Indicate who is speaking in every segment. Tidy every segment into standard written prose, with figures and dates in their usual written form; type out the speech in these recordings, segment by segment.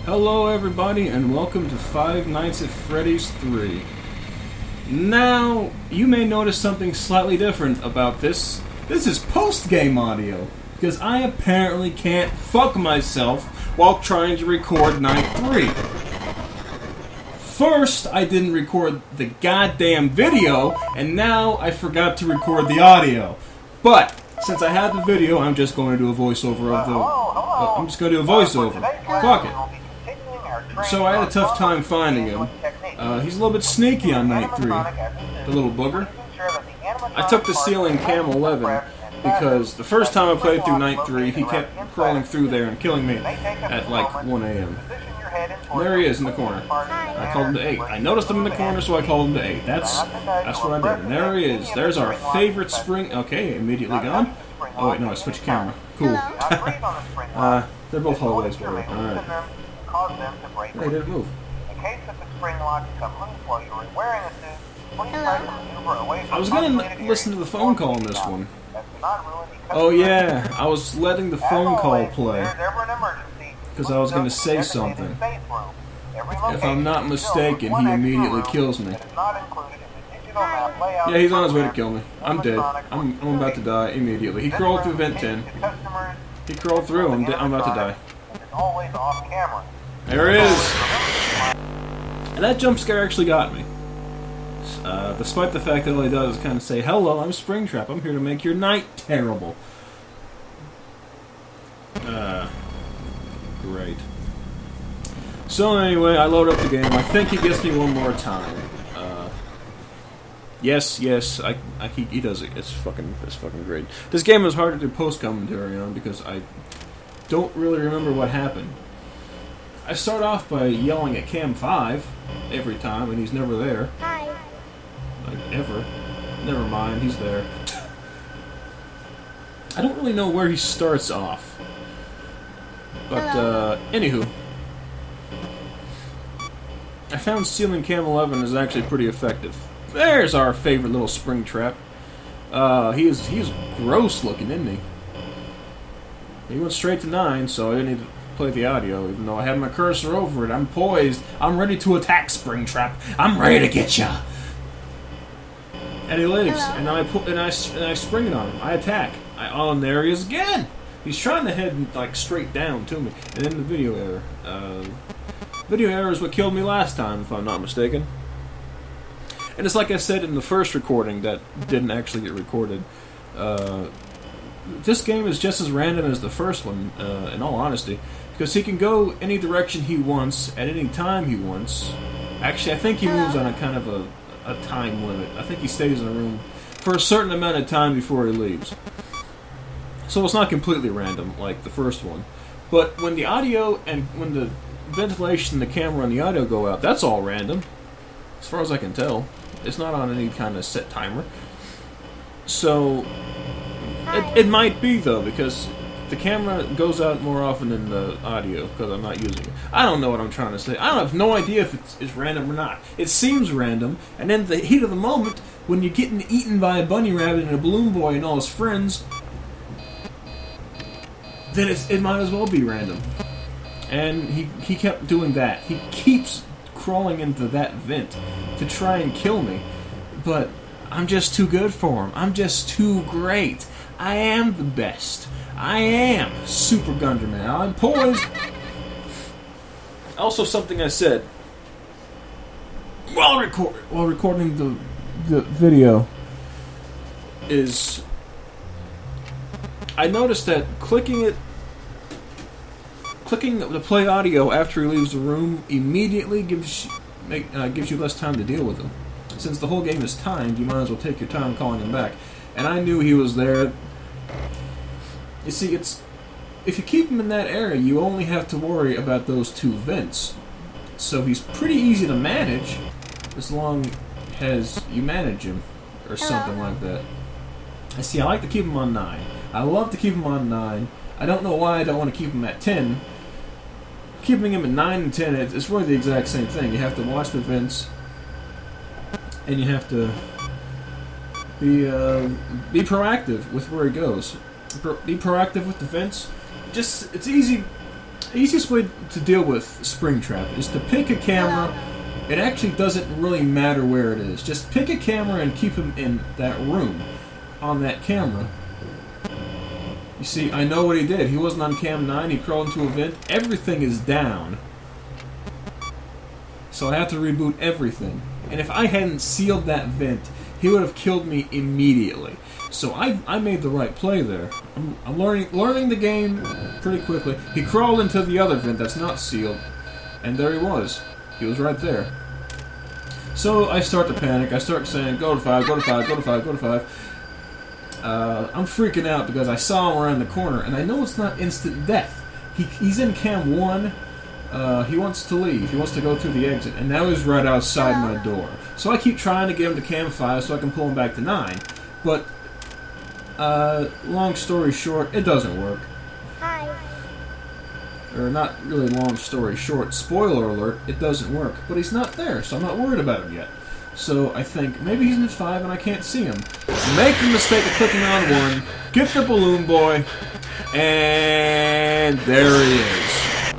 Speaker 1: Hello everybody and welcome to Five Nights at Freddy's 3. Now, you may notice something slightly different about this. This is post-game audio, because I apparently can't fuck myself while trying to record Night 3. First, I didn't record the goddamn video, and now I forgot to record the audio. But, since I have the video, I'm just going to do a voiceover of the... I'm just going to do a voiceover. Fuck it. So I had a tough time finding him. He's a little bit sneaky on Night 3. The little booger. I took the ceiling Cam 11 because the first time I played through Night 3, he kept crawling through there and killing me at like 1 a.m. There he is in the corner. I called him to 8. I noticed him in the corner, so I called him to 8. That's what I did. And there he is. There's our favorite spring... Okay, immediately gone. Oh wait, no, I switched camera. Cool. They're both hallways, by the way. Alright. They didn't move. I was gonna listen to the phone call on this one. Oh yeah, I was letting the phone call play because I was gonna say something. If I'm not mistaken, he immediately kills me. Yeah, he's on his way to kill me. I'm dead. I'm about to die immediately. He crawled through vent 10. He crawled through. I'm about to die. There it is! And that jump scare actually got me. Despite the fact that all he does is kind of say, "Hello, I'm Springtrap. I'm here to make your night terrible." Great. So anyway, I load up the game. I think he gets me one more time. Yes, he does it. It's fucking great. This game is hard to do post-commentary on because I don't really remember what happened. I start off by yelling at Cam 5 every time, and he's never there.
Speaker 2: Hi.
Speaker 1: Like, ever. Never mind, he's there. I don't really know where he starts off. But, anywho. I found Ceiling Cam 11 is actually pretty effective. There's our favorite little Springtrap. He's gross looking, isn't he? He went straight to 9, so I didn't need to play the audio, even though I had my cursor over it. I'm poised. I'm ready to attack, Springtrap. I'm ready to get ya. And he leaves, and I spring it on him. I attack. And there he is again. He's trying to head like straight down to me, and then the video error. Video error is what killed me last time, if I'm not mistaken. And it's like I said in the first recording that didn't actually get recorded. This game is just as random as the first one, in all honesty, because he can go any direction he wants, at any time he wants. Actually, I think he moves on a kind of a time limit. I think he stays in a room for a certain amount of time before he leaves. So it's not completely random, like the first one. But when the audio and when the ventilation, the camera, and the audio go out, that's all random, as far as I can tell. It's not on any kind of set timer. So it might be, though, because the camera goes out more often than the audio, because I'm not using it. I don't know what I'm trying to say. I have no idea if it's random or not. It seems random, and then the heat of the moment, when you're getting eaten by a bunny rabbit and a balloon boy and all his friends, then it might as well be random. And he kept doing that. He keeps crawling into that vent to try and kill me, but I'm just too good for him. I'm just too great. I am the best. I am Super Gunderman. I'm poised. Also, something I said while recording the video is I noticed that clicking the play audio after he leaves the room immediately gives you less time to deal with him. Since the whole game is timed, you might as well take your time calling him back. And I knew he was there. You see, if you keep him in that area, you only have to worry about those two vents. So he's pretty easy to manage, as long as you manage him, or something like that. I see, I like to keep him on 9. I love to keep him on 9. I don't know why I don't want to keep him at 10. Keeping him at 9 and 10, it's really the exact same thing. You have to watch the vents, and you have to be proactive with where he goes. Be proactive with the vents. It's easy The easiest way to deal with Springtrap is to pick a camera. It actually doesn't really matter where it is. Just pick a camera and keep him in that room on that camera. You see, I know what he did. He wasn't on cam 9. He crawled into a vent. Everything is down. So I have to reboot everything. And if I hadn't sealed that vent, he would have killed me immediately. So I made the right play there. I'm learning the game pretty quickly. He crawled into the other vent that's not sealed, and there he was. He was right there. So I start to panic. I start saying, go to 5, go to 5, go to 5, go to 5. I'm freaking out because I saw him around the corner, and I know it's not instant death. He's in cam 1. He wants to leave. He wants to go through the exit, and now he's right outside my door. So I keep trying to get him to cam 5 so I can pull him back to 9. But, long story short, it doesn't work.
Speaker 2: Hi.
Speaker 1: Or not really long story short, spoiler alert, it doesn't work. But he's not there, so I'm not worried about him yet. So I think, maybe he's in 5 and I can't see him. Make the mistake of clicking on 1, get the balloon boy, and there he is.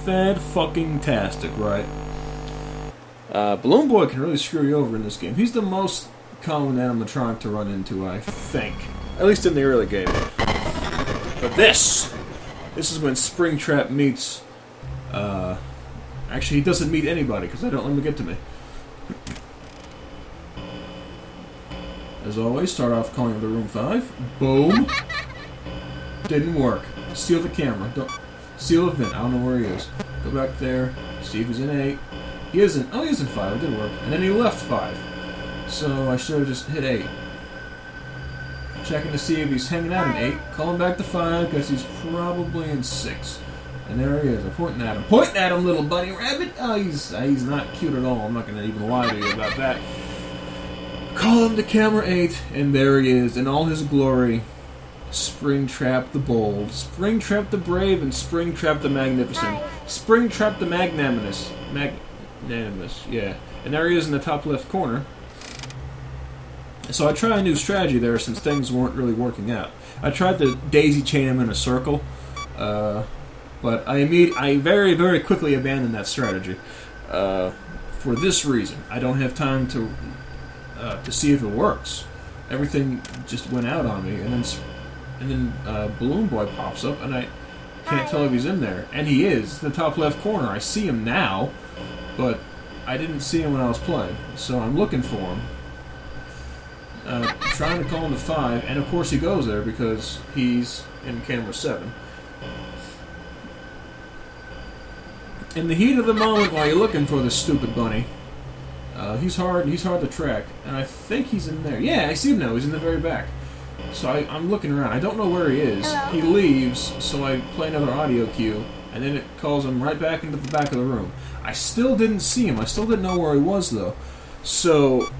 Speaker 1: Fed-fucking-tastic, right? Balloon Boy can really screw you over in this game. He's the most common animatronic to run into, I think. At least in the early game. But this is when Springtrap meets... actually, he doesn't meet anybody, because I don't let him get to me. As always, start off calling to room 5. Boom. Didn't work. Seal the camera. Don't... Seal the vent. I don't know where he is. Go back there. See if he's in 8. He isn't. Oh, he is in 5. It did work. And then he left 5. So I should have just hit 8. Checking to see if he's hanging out in 8. Call him back to 5 because he's probably in 6. And there he is. I'm pointing at him. Pointing at him, little bunny rabbit. Oh, he's not cute at all. I'm not going to even lie to you about that. Call him to camera 8. And there he is in all his glory. Springtrap the bold, Springtrap the brave, and Springtrap the magnificent. Springtrap the magnanimous. Magnanimous, yeah. And there he is in the top left corner. So I tried a new strategy there since things weren't really working out. I tried to daisy chain him in a circle, but I very, very quickly abandoned that strategy. For this reason, I don't have time to see if it works. Everything just went out on me, and then Balloon Boy pops up, and I can't tell if he's in there. And he is, the top left corner. I see him now, but I didn't see him when I was playing. So I'm looking for him. Trying to call him to 5, and of course he goes there because he's in camera 7. In the heat of the moment while you're looking for this stupid bunny, he's hard to track, and I think he's in there. Yeah, I see him now. He's in the very back. So I'm looking around. I don't know where he is.
Speaker 2: Hello?
Speaker 1: He leaves, so I play another audio cue, and then it calls him right back into the back of the room. I still didn't see him. I still didn't know where he was, though. So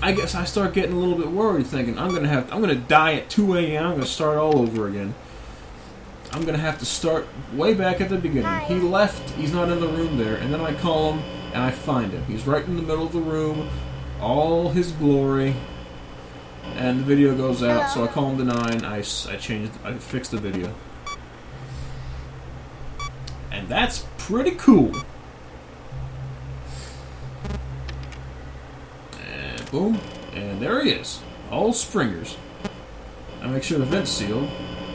Speaker 1: I guess I start getting a little bit worried, thinking I'm gonna die at 2 a.m. I'm gonna start all over again. I'm gonna have to start way back at the beginning. He left. He's not in the room there, and then I call him and I find him. He's right in the middle of the room, all his glory. And the video goes out, so I call him to 9. I fixed the video. And that's pretty cool. And boom. And there he is. All Springers. I make sure the vent's sealed.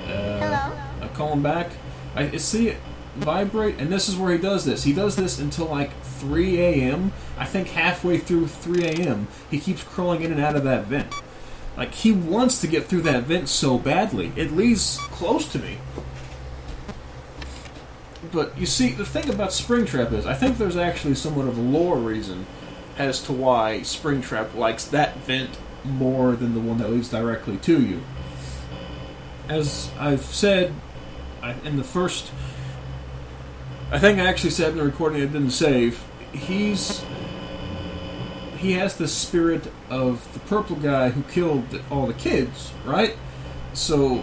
Speaker 1: I call him back. I see it vibrate, and this is where he does this. He does this until like 3 a.m. I think halfway through 3 a.m. he keeps crawling in and out of that vent. Like, he wants to get through that vent so badly. It leads close to me. But, you see, the thing about Springtrap is, I think there's actually somewhat of a lore reason as to why Springtrap likes that vent more than the one that leads directly to you. As I've said in the first... I think I actually said in the recording I didn't save, he has the spirit of the purple guy who killed all the kids, right? So,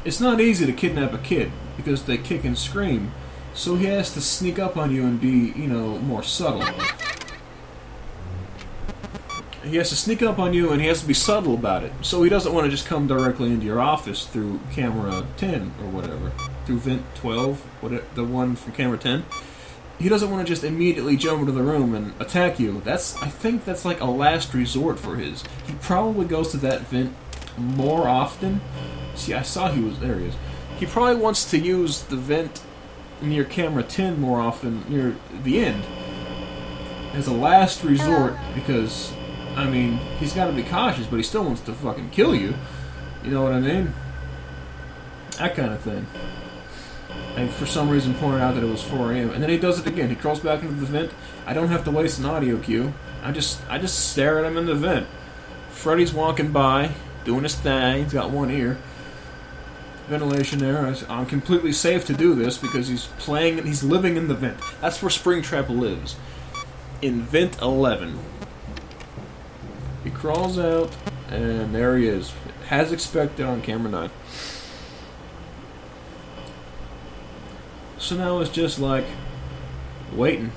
Speaker 1: it's not easy to kidnap a kid, because they kick and scream. So he has to sneak up on you and be, more subtle. he has to sneak up on you, and he has to be subtle about it. So he doesn't want to just come directly into your office through camera 10 or whatever, through vent 12, the one from camera 10. He doesn't want to just immediately jump into the room and attack you. I think that's like a last resort for his. He probably goes to that vent more often. See, I saw there he is. He probably wants to use the vent near camera 10 more often, near the end, as a last resort, because, I mean, he's got to be cautious, but he still wants to fucking kill you. You know what I mean? That kind of thing. And for some reason pointed out that it was 4 a.m. And then he does it again. He crawls back into the vent. I don't have to waste an audio cue. I just stare at him in the vent. Freddy's walking by, doing his thing. He's got one ear. Ventilation there. I'm completely safe to do this because he's living in the vent. That's where Springtrap lives. In vent 11. He crawls out, and there he is. As expected on camera 9. So now it's just like waiting.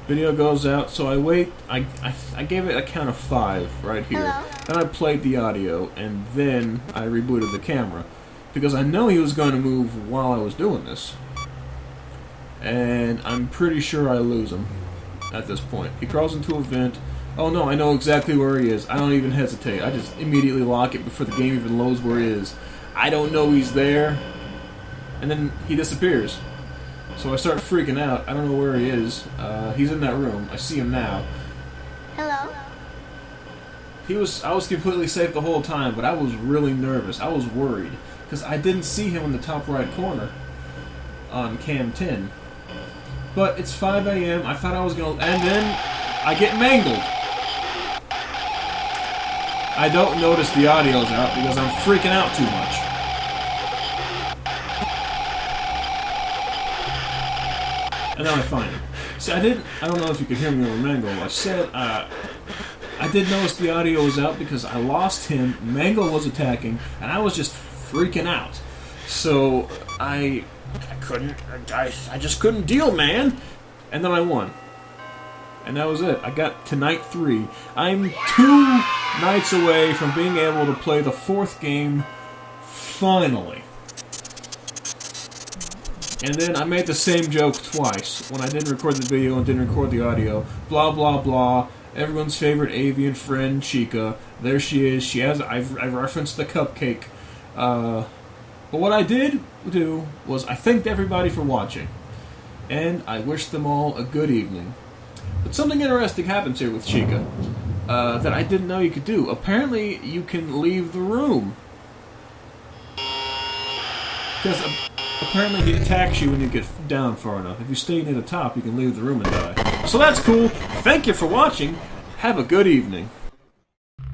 Speaker 1: Video goes out, so I wait. I gave it a count of 5 right here.
Speaker 2: Hello?
Speaker 1: Then I played the audio, and then I rebooted the camera because I know he was going to move while I was doing this, and I'm pretty sure I lose him at this point. He crawls into a vent. Oh no, I know exactly where he is. I don't even hesitate. I just immediately lock it before the game even loads where he is. I don't know he's there. And then he disappears. So I start freaking out. I don't know where he is. He's in that room. I see him now.
Speaker 2: Hello?
Speaker 1: I was completely safe the whole time, but I was really nervous. I was worried. Because I didn't see him in the top right corner on cam 10. But it's 5 a.m. I thought I was going to... And then I get mangled. I don't notice the audio's out because I'm freaking out too much. And then I find him. See, I don't know if you could hear me over Mangle. I said, I did notice the audio was out because I lost him, Mangle was attacking, and I was just freaking out. So, I just couldn't deal, man! And then I won. And that was it. I got to night 3. I'm 2 nights away from being able to play the 4th game, finally. And then I made the same joke twice, when I didn't record the video and didn't record the audio. Blah, blah, blah. Everyone's favorite avian friend, Chica. There she is. I've referenced the cupcake. But what I did do was I thanked everybody for watching. And I wished them all a good evening. But something interesting happens here with Chica that I didn't know you could do. Apparently, you can leave the room. Because apparently he attacks you when you get down far enough. If you stay near the top, you can leave the room and die. So that's cool. Thank you for watching. Have a good evening.